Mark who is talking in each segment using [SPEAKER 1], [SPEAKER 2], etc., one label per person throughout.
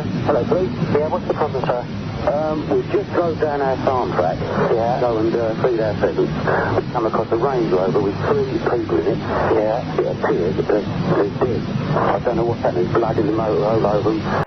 [SPEAKER 1] Hello, police. Yeah, what's the problem, sir? We just drove down our farm track. Yeah. Go and feed our pheasants. We come across a Range Rover with 3 people in it. Yeah. It appears that they're dead. I don't know what's happening. Blood in the motor all over them.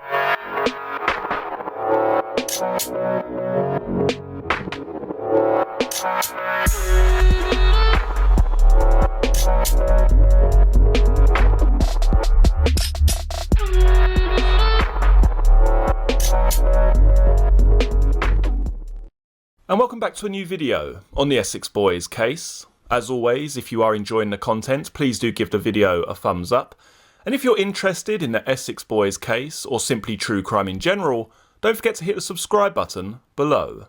[SPEAKER 2] And welcome back to a new video on the Essex Boys case. As always, if you are enjoying the content, please do give the video a thumbs up. And if you're interested in the Essex Boys case, or simply true crime in general, don't forget to hit the subscribe button below.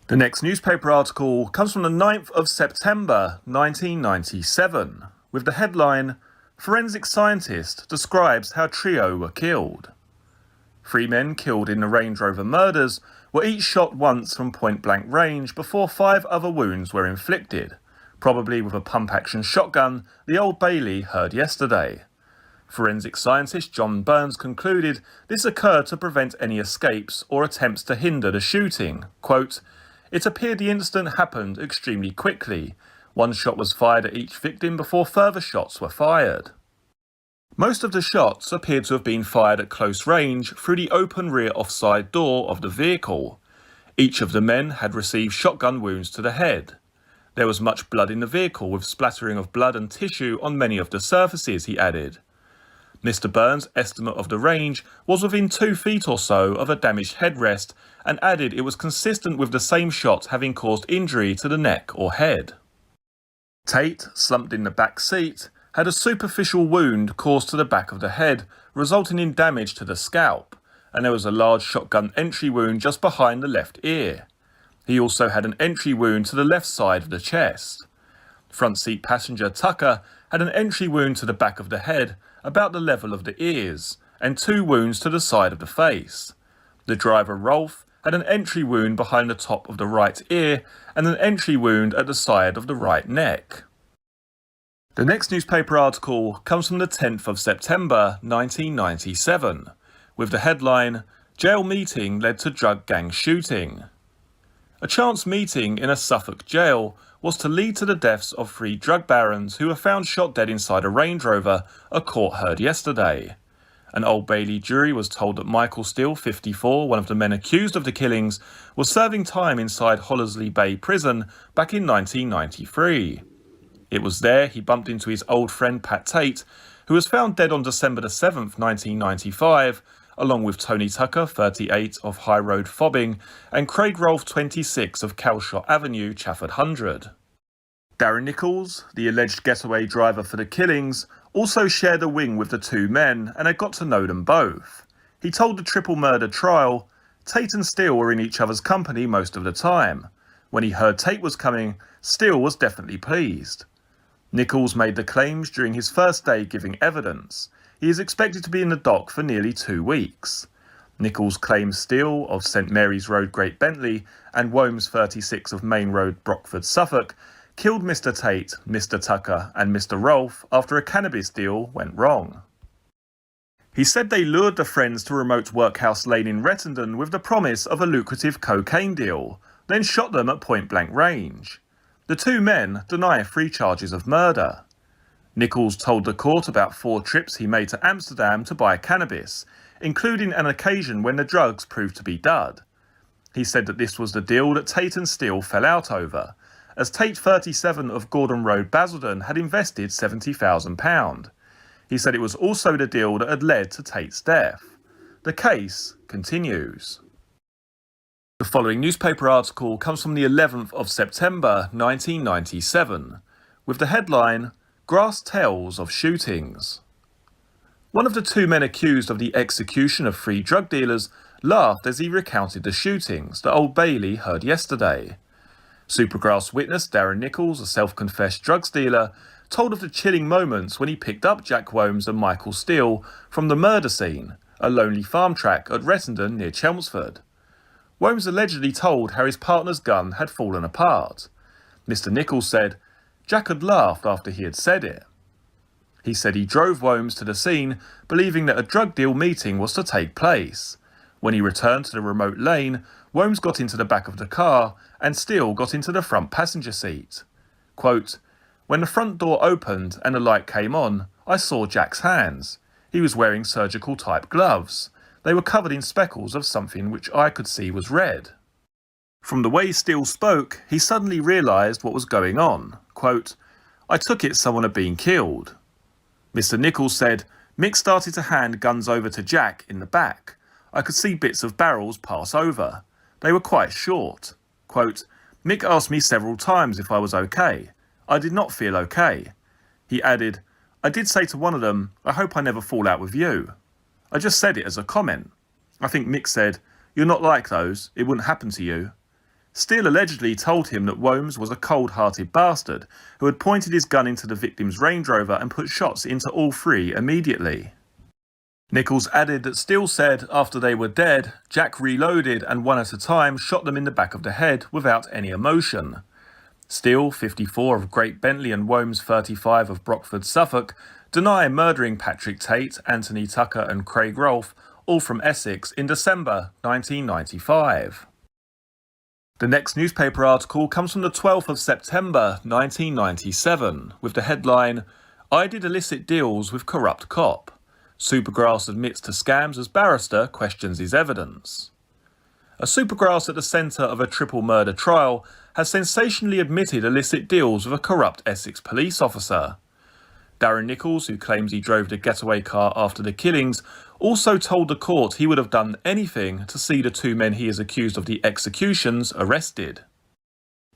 [SPEAKER 2] The next newspaper article comes from the 9th of September 1997, with the headline, Forensic Scientist Describes How Trio Were Killed. 3 men killed in the Range Rover murders were each shot once from point-blank range before 5 other wounds were inflicted, probably with a pump-action shotgun the Old Bailey heard yesterday. Forensic scientist John Burns concluded this occurred to prevent any escapes or attempts to hinder the shooting. Quote, "It appeared the incident happened extremely quickly. 1 shot was fired at each victim before further shots were fired." Most of the shots appeared to have been fired at close range through the open rear offside door of the vehicle. Each of the men had received shotgun wounds to the head. There was much blood in the vehicle, with splattering of blood and tissue on many of the surfaces, he added. Mr. Burns' estimate of the range was within 2 feet or so of a damaged headrest, and added it was consistent with the same shot having caused injury to the neck or head. Tate, slumped in the back seat, had a superficial wound caused to the back of the head, resulting in damage to the scalp, and there was a large shotgun entry wound just behind the left ear. He also had an entry wound to the left side of the chest. Front seat passenger Tucker had an entry wound to the back of the head, about the level of the ears, and 2 wounds to the side of the face. The driver Rolfe had an entry wound behind the top of the right ear, and an entry wound at the side of the right neck. The next newspaper article comes from the 10th of September 1997, with the headline, Jail Meeting Led to Drug Gang Shooting. A chance meeting in a Suffolk jail was to lead to the deaths of 3 drug barons who were found shot dead inside a Range Rover, a court heard yesterday. An Old Bailey jury was told that Michael Steele, 54, one of the men accused of the killings, was serving time inside Hollesley Bay Prison back in 1993. It was there he bumped into his old friend Pat Tate, who was found dead on December the 7th, 1995, along with Tony Tucker, 38, of High Road Fobbing, and Craig Rolfe, 26, of Calshot Avenue, Chafford 100. Darren Nichols, the alleged getaway driver for the killings, also shared a wing with the 2 men and had got to know them both. He told the triple murder trial, Tate and Steele were in each other's company most of the time. When he heard Tate was coming, Steele was definitely pleased. Nichols made the claims during his first day giving evidence. He is expected to be in the dock for nearly 2 weeks. Nichols claims Steele of St Mary's Road, Great Bentley, and Womes 36 of Main Road, Brockford, Suffolk, killed Mr Tate, Mr Tucker and Mr Rolfe after a cannabis deal went wrong. He said they lured the friends to remote Workhouse Lane in Rettendon with the promise of a lucrative cocaine deal, then shot them at point-blank range. The 2 men deny 3 charges of murder. Nichols told the court about 4 trips he made to Amsterdam to buy cannabis, including an occasion when the drugs proved to be dud. He said that this was the deal that Tate and Steele fell out over, as Tate, 37, of Gordon Road, Basildon, had invested £70,000. He said it was also the deal that had led to Tate's death. The case continues. The following newspaper article comes from the 11th of September 1997, with the headline, Grass Tells of Shootings. One of the 2 men accused of the execution of 3 drug dealers laughed as he recounted the shootings that Old Bailey heard yesterday. Supergrass witness Darren Nichols, a self-confessed drugs dealer, told of the chilling moments when he picked up Jack Womes and Michael Steele from the murder scene, a lonely farm track at Rettendon near Chelmsford. Womes allegedly told how his partner's gun had fallen apart. Mr Nichols said, Jack had laughed after he had said it. He said he drove Wholmes to the scene, believing that a drug deal meeting was to take place. When he returned to the remote lane, Wholmes got into the back of the car and Steele got into the front passenger seat. Quote, "When the front door opened and the light came on, I saw Jack's hands. He was wearing surgical type gloves. They were covered in speckles of something which I could see was red." From the way Steele spoke, he suddenly realised what was going on. Quote, "I took it someone had been killed." Mr. Nichols said, "Mick started to hand guns over to Jack in the back. I could see bits of barrels pass over. They were quite short." Quote, "Mick asked me several times if I was okay. I did not feel okay." He added, "I did say to one of them, I hope I never fall out with you. I just said it as a comment. I think Mick said, you're not like those, it wouldn't happen to you." Steele allegedly told him that Wholmes was a cold-hearted bastard who had pointed his gun into the victim's Range Rover and put shots into all three immediately. Nichols added that Steele said after they were dead, Jack reloaded and one at a time shot them in the back of the head without any emotion. Steele, 54 of Great Bentley and Wholmes, 35 of Brockford, Suffolk, deny murdering Patrick Tate, Anthony Tucker and Craig Rolfe, all from Essex, in December 1995. The next newspaper article comes from the 12th of September 1997 with the headline, "I did illicit deals with corrupt cop. Supergrass admits to scams as barrister questions his evidence." A Supergrass at the centre of a triple murder trial has sensationally admitted illicit deals with a corrupt Essex police officer. Darren Nichols, who claims he drove the getaway car after the killings, also told the court he would have done anything to see the two men he is accused of the executions arrested.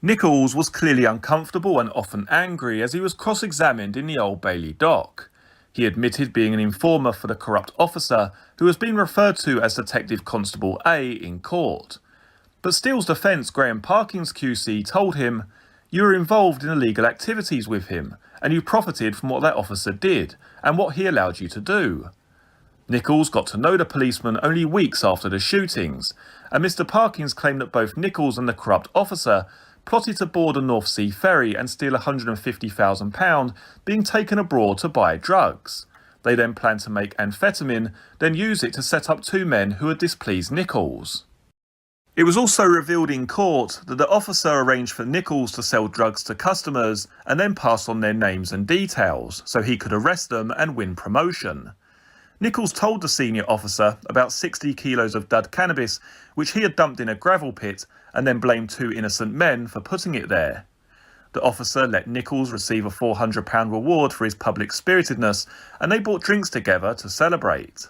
[SPEAKER 2] Nichols was clearly uncomfortable and often angry as he was cross-examined in the Old Bailey dock. He admitted being an informer for the corrupt officer who has been referred to as Detective Constable A in court. But Steele's defence, Graham Parkins QC, told him, "You were involved in illegal activities with him, and you profited from what that officer did, and what he allowed you to do." Nichols got to know the policeman only weeks after the shootings, and Mr. Parkins claimed that both Nichols and the corrupt officer plotted to board a North Sea ferry and steal £150,000 being taken abroad to buy drugs. They then planned to make amphetamine, then use it to set up two men who had displeased Nichols. It was also revealed in court that the officer arranged for Nichols to sell drugs to customers and then pass on their names and details so he could arrest them and win promotion. Nichols told the senior officer about 60 kilos of dud cannabis which he had dumped in a gravel pit and then blamed two innocent men for putting it there. The officer let Nichols receive a £400 reward for his public spiritedness and they bought drinks together to celebrate.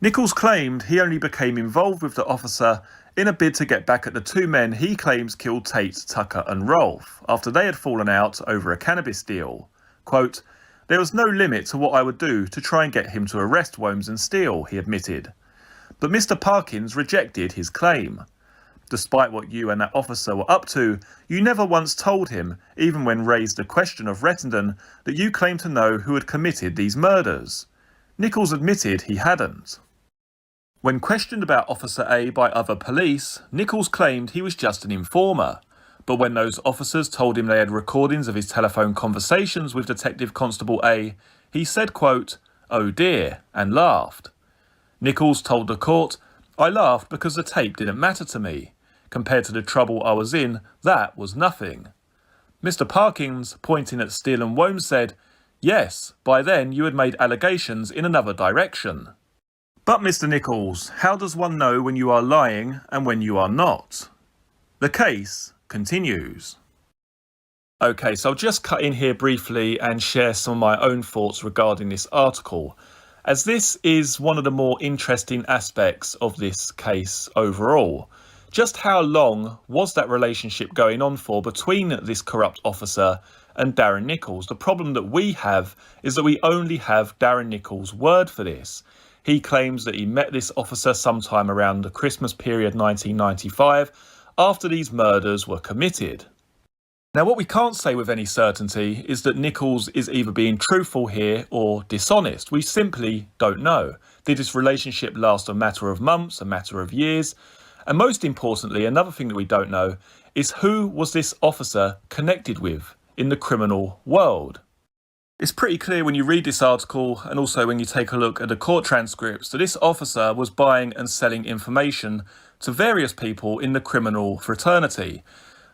[SPEAKER 2] Nichols claimed he only became involved with the officer in a bid to get back at the two men he claims killed Tate, Tucker and Rolfe after they had fallen out over a cannabis deal. Quote, "There was no limit to what I would do to try and get him to arrest Wholmes and Steele," he admitted. But Mr. Parkins rejected his claim. "Despite what you and that officer were up to, you never once told him, even when raised the question of Rettendon, that you claimed to know who had committed these murders." Nichols admitted he hadn't. When questioned about Officer A by other police, Nichols claimed he was just an informer. But when those officers told him they had recordings of his telephone conversations with Detective Constable A, he said, quote, "Oh dear," and laughed. Nichols told the court, "I laughed because the tape didn't matter to me. Compared to the trouble I was in, that was nothing." Mr. Parkins, pointing at Steele and Wholmes, said, "Yes, by then you had made allegations in another direction." But Mr. Nichols, how does one know when you are lying and when you are not? The case continues. Okay, so I'll just cut in here briefly and share some of my own thoughts regarding this article, as this is one of the more interesting aspects of this case overall. Just how long was that relationship going on for between this corrupt officer and Darren Nichols? The problem that we have is that we only have Darren Nichols' word for this. He claims that he met this officer sometime around the Christmas period 1995 after these murders were committed. Now, what we can't say with any certainty is that Nichols is either being truthful here or dishonest. We simply don't know. Did this relationship last a matter of months, a matter of years? And most importantly, another thing that we don't know is who was this officer connected with in the criminal world? It's pretty clear when you read this article and also when you take a look at the court transcripts that this officer was buying and selling information to various people in the criminal fraternity.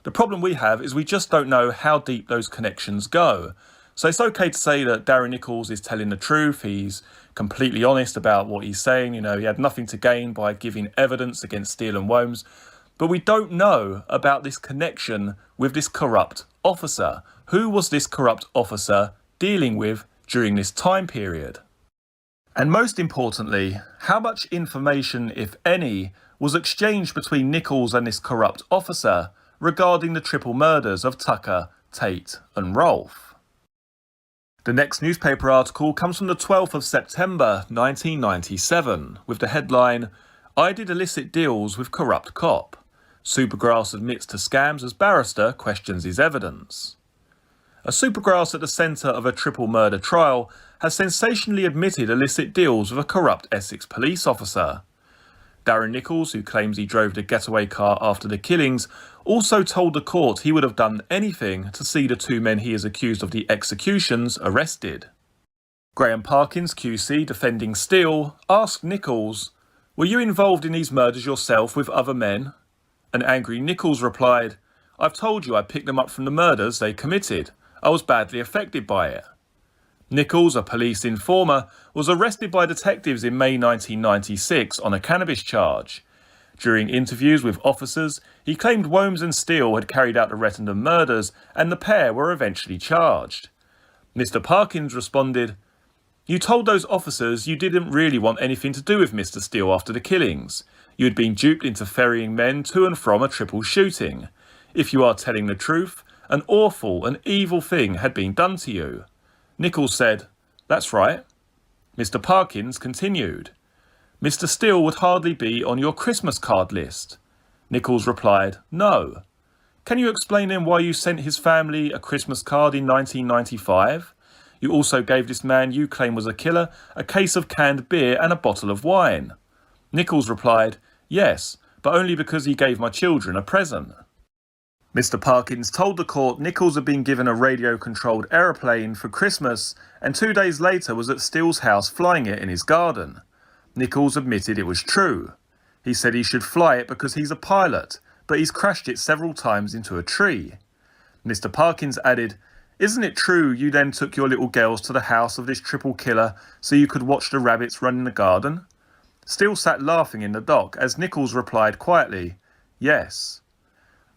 [SPEAKER 2] The problem we have is we just don't know how deep those connections go. So it's okay to say that Darren Nichols is telling the truth. He's completely honest about what he's saying. You know, he had nothing to gain by giving evidence against Steele and Wholmes. But we don't know about this connection with this corrupt officer. Who was this corrupt officer dealing with during this time period? And most importantly, how much information, if any, was exchanged between Nichols and this corrupt officer regarding the triple murders of Tucker, Tate and Rolfe? The next newspaper article comes from the 12th of September 1997 with the headline, "I did illicit deals with corrupt cop. Supergrass admits to scams as barrister questions his evidence." A Supergrass at the centre of a triple murder trial has sensationally admitted illicit deals with a corrupt Essex police officer. Darren Nichols, who claims he drove the getaway car after the killings, also told the court he would have done anything to see the two men he is accused of the executions arrested. Graham Parkins, QC, defending Steele, asked Nichols, "Were you involved in these murders yourself with other men?" An angry Nichols replied, "I've told you I picked them up from the murders they committed. I was badly affected by it." Nichols, a police informer, was arrested by detectives in May 1996 on a cannabis charge. During interviews with officers, he claimed Wholmes and Steele had carried out the Rettendon murders and the pair were eventually charged. Mr. Parkins responded, "You told those officers you didn't really want anything to do with Mr. Steele after the killings. You had been duped into ferrying men to and from a triple shooting. If you are telling the truth, an awful and evil thing had been done to you." Nichols said, "That's right." Mr. Parkins continued, "Mr. Steele would hardly be on your Christmas card list." Nichols replied, "No." "Can you explain then why you sent his family a Christmas card in 1995? You also gave this man you claim was a killer a case of canned beer and a bottle of wine." Nichols replied, "Yes, but only because he gave my children a present." Mr. Parkins told the court Nichols had been given a radio-controlled aeroplane for Christmas and 2 days later was at Steele's house flying it in his garden. Nichols admitted it was true. He said he should fly it because he's a pilot, but he's crashed it several times into a tree. Mr. Parkins added, "Isn't it true you then took your little girls to the house of this triple killer so you could watch the rabbits run in the garden?" Steele sat laughing in the dock as Nichols replied quietly, "Yes."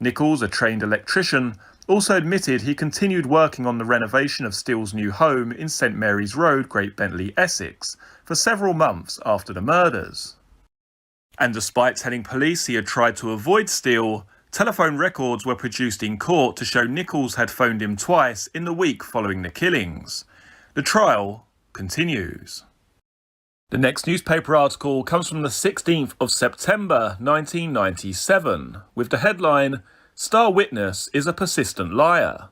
[SPEAKER 2] Nichols, a trained electrician, also admitted he continued working on the renovation of Steele's new home in St Mary's Road, Great Bentley, Essex, for several months after the murders. And despite telling police he had tried to avoid Steele, telephone records were produced in court to show Nichols had phoned him twice in the week following the killings. The trial continues. The next newspaper article comes from the 16th of September 1997 with the headline, "Star Witness is a Persistent Liar."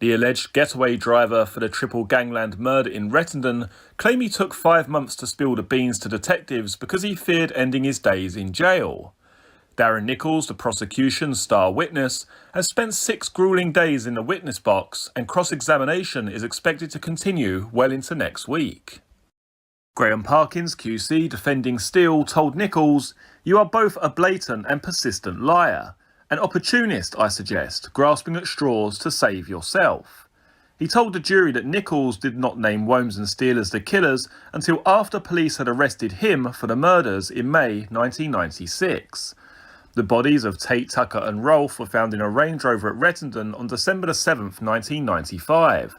[SPEAKER 2] The alleged getaway driver for the triple gangland murder in Rettendon claimed he took 5 months to spill the beans to detectives because he feared ending his days in jail. Darren Nichols, the prosecution's star witness, has spent 6 grueling days in the witness box and cross-examination is expected to continue well into next week. Graham Parkins, QC, defending Steele, told Nichols, "You are both a blatant and persistent liar. An opportunist, I suggest, grasping at straws to save yourself." He told the jury that Nichols did not name Wholmes and Steele as the killers until after police had arrested him for the murders in May 1996. The bodies of Tate, Tucker and Rolfe were found in a Range Rover at Rettendon on December 7th, 1995.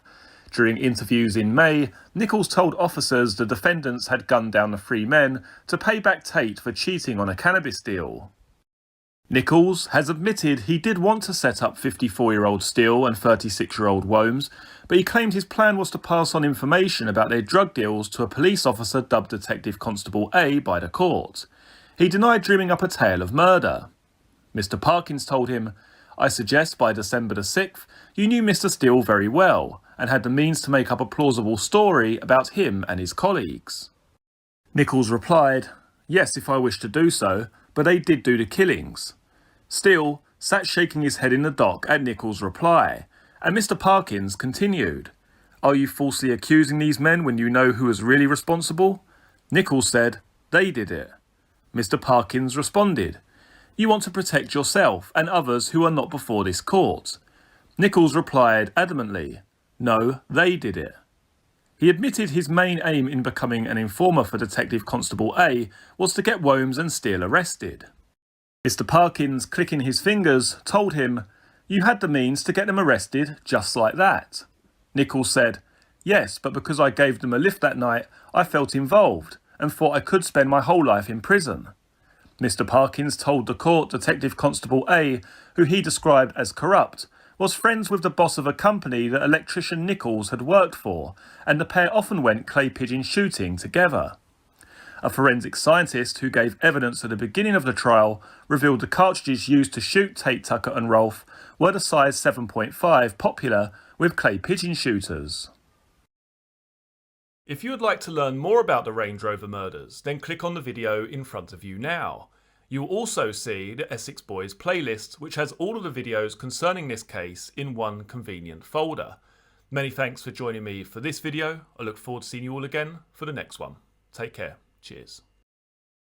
[SPEAKER 2] During interviews in May, Nichols told officers the defendants had gunned down the 3 men to pay back Tate for cheating on a cannabis deal. Nichols has admitted he did want to set up 54-year-old Steele and 36-year-old Wholmes, but he claimed his plan was to pass on information about their drug deals to a police officer dubbed Detective Constable A by the court. He denied dreaming up a tale of murder. Mr. Parkins told him, "I suggest by December the 6th, you knew Mr. Steele very well and had the means to make up a plausible story about him and his colleagues." Nichols replied, "Yes, if I wished to do so, but they did do the killings." Steele sat shaking his head in the dock at Nichols' reply, and Mr. Parkins continued, "Are you falsely accusing these men when you know who is really responsible?" Nichols said, "They did it." Mr. Parkins responded, "You want to protect yourself and others who are not before this court." Nichols replied adamantly, "No, they did it." He admitted his main aim in becoming an informer for Detective Constable A was to get Wombs and Steele arrested. Mr. Parkins, clicking his fingers, told him, "You had the means to get them arrested just like that." Nichols said, "Yes, but because I gave them a lift that night, I felt involved and thought I could spend my whole life in prison." Mr. Parkins told the court Detective Constable A, who he described as corrupt, was friends with the boss of a company that electrician Nichols had worked for, and the pair often went clay pigeon shooting together. A forensic scientist who gave evidence at the beginning of the trial revealed the cartridges used to shoot Tate, Tucker and Rolfe were the size 7.5 popular with clay pigeon shooters. If you would like to learn more about the Range Rover murders, then click on the video in front of you now. You will also see the Essex Boys playlist, which has all of the videos concerning this case in one convenient folder. Many thanks for joining me for this video. I look forward to seeing you all again for the next one. Take care. Cheers.